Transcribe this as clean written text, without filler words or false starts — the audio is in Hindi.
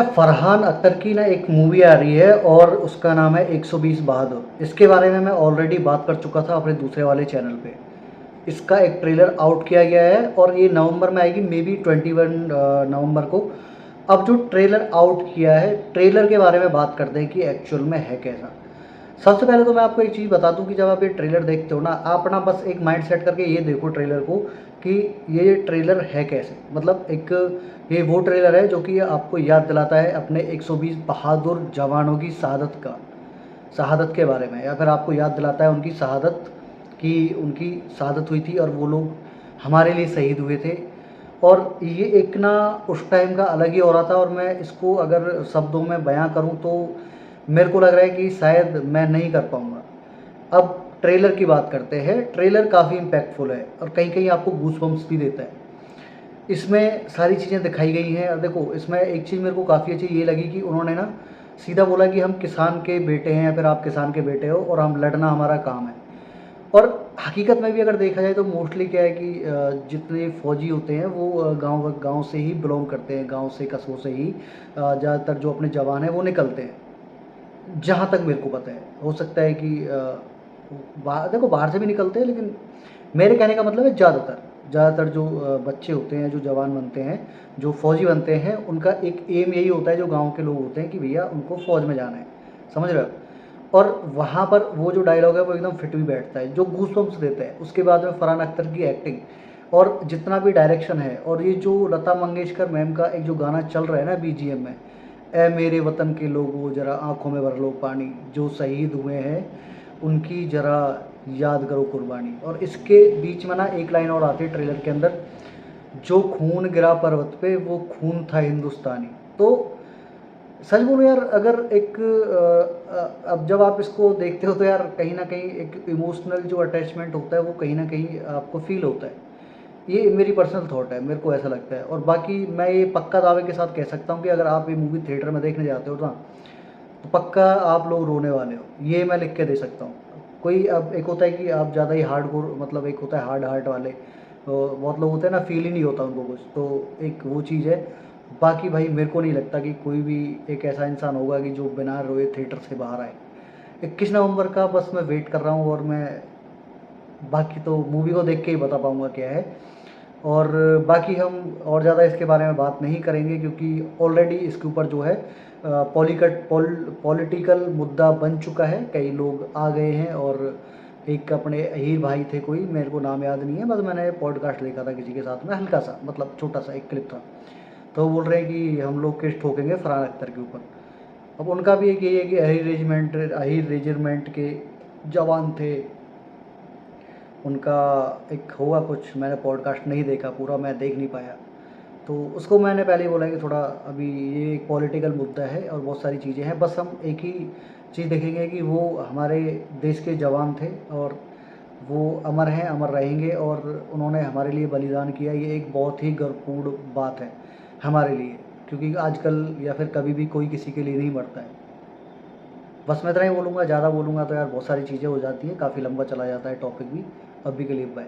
फरहान अख्तर की ना एक मूवी आ रही है और उसका नाम है 120 बहादुर। इसके बारे में मैं ऑलरेडी बात कर चुका था अपने दूसरे वाले चैनल पे। इसका एक ट्रेलर आउट किया गया है और ये नवंबर में आएगी, मे बी 21 नवंबर को। अब जो ट्रेलर आउट किया है, ट्रेलर के बारे में बात करते हैं कि एक्चुअल में है कैसा। सबसे पहले तो मैं आपको एक चीज़ बता दूं कि जब आप ये ट्रेलर देखते हो ना, आप ना बस एक माइंड सेट करके ये देखो ट्रेलर को कि ये ट्रेलर है कैसे। मतलब एक ये वो ट्रेलर है जो कि आपको याद दिलाता है अपने 120 बहादुर जवानों की शहादत के बारे में, या फिर आपको याद दिलाता है उनकी शहादत कि उनकी शहादत हुई थी और वो लोग हमारे लिए शहीद हुए थे। और ये एक ना उस टाइम का अलग ही हो रहा था, और मैं इसको अगर शब्दों में बयां करूं तो मेरे को लग रहा है कि शायद मैं नहीं कर पाऊंगा। अब ट्रेलर की बात करते हैं। ट्रेलर काफ़ी इम्पैक्टफुल है और कहीं कहीं आपको गूज़बम्प्स भी देता है। इसमें सारी चीज़ें दिखाई गई हैं। और देखो, इसमें एक चीज़ मेरे को काफ़ी अच्छी ये लगी कि उन्होंने ना सीधा बोला कि हम किसान के बेटे हैं, या फिर आप किसान के बेटे हो और हम लड़ना हमारा काम है। और हकीकत में भी अगर देखा जाए तो मोस्टली क्या है कि जितने फ़ौजी होते हैं वो गांव गांव से ही बिलोंग करते हैं, गांव से कस्बों से ही ज़्यादातर जो अपने जवान हैं वो निकलते हैं, जहाँ तक मेरे को पता है। हो सकता है कि देखो बाहर से भी निकलते हैं, लेकिन मेरे कहने का मतलब है ज़्यादातर जो बच्चे होते हैं, जो जवान बनते हैं, जो फ़ौजी बनते हैं, उनका एक एम यही होता है, जो गांव के लोग होते हैं, कि भैया उनको फ़ौज में जाना है। समझ रहे हो? और वहाँ पर वो जो डायलॉग है वो एकदम फिट भी बैठता है, जो गूज़बम्प्स देता है। उसके बाद में फरहान अख्तर की एक्टिंग और जितना भी डायरेक्शन है, और ये जो लता मंगेशकर मैम का एक जो गाना चल रहा है ना बीजीएम में, ए मेरे वतन के लोगों ज़रा आँखों में भर लो पानी, जो शहीद हुए हैं उनकी ज़रा याद करो कुर्बानी। और इसके बीच में ना एक लाइन और आती है ट्रेलर के अंदर, जो खून गिरा पर्वत पे वो खून था हिंदुस्तानी। तो सच बोलो यार, अगर एक अब जब आप इसको देखते हो तो यार कहीं ना कहीं एक इमोशनल जो अटैचमेंट होता है वो कहीं ना कहीं आपको फील होता है। ये मेरी पर्सनल थॉट है, मेरे को ऐसा लगता है। और बाकी मैं ये पक्का दावे के साथ कह सकता हूँ कि अगर आप ये मूवी थिएटर में देखने जाते हो ना, तो पक्का आप लोग रोने वाले हो, ये मैं लिख के दे सकता हूँ। कोई अब एक होता है कि आप ज़्यादा ही हार्डकोर, मतलब एक होता है हार्ड हार्ट वाले, तो बहुत लोग होते हैं ना, फील ही नहीं होता उनको कुछ, तो एक वो चीज़ है। बाकी भाई मेरे को नहीं लगता कि कोई भी एक ऐसा इंसान होगा कि जो बिना रोए थिएटर से बाहर आए। 21 नवंबर का बस मैं वेट कर रहा हूँ, और मैं बाकी तो मूवी को देख के ही बता पाऊँगा क्या है। और बाकी हम और ज़्यादा इसके बारे में बात नहीं करेंगे, क्योंकि ऑलरेडी इसके ऊपर जो है पॉलिटिकल मुद्दा बन चुका है। कई लोग आ गए हैं, और एक अपने हीर भाई थे, कोई मेरे को नाम याद नहीं है, बस मैंने पॉडकास्ट देखा था किसी के साथ में, हल्का सा, मतलब छोटा सा एक क्लिप था। तो वो बोल रहे हैं कि हम लोग केस ठोकेंगे फरहान अख्तर के ऊपर। अब उनका भी एक यही है कि अहीर रेजिमेंट के जवान थे, उनका एक होगा कुछ। मैंने पॉडकास्ट नहीं देखा पूरा, मैं देख नहीं पाया, तो उसको मैंने पहले ही बोला कि थोड़ा अभी ये एक पॉलिटिकल मुद्दा है और बहुत सारी चीज़ें हैं। बस हम एक ही चीज़ देखेंगे कि वो हमारे देश के जवान थे, और वो अमर हैं, अमर रहेंगे, और उन्होंने हमारे लिए बलिदान किया। ये एक बहुत ही गर्वपूर्ण बात है हमारे लिए, क्योंकि आजकल या फिर कभी भी कोई किसी के लिए नहीं मरता है। बस मैं इतना ही बोलूँगा, ज़्यादा बोलूँगा तो यार बहुत सारी चीज़ें हो जाती हैं, काफ़ी लंबा चला जाता है टॉपिक भी। अभी के लिए बाय।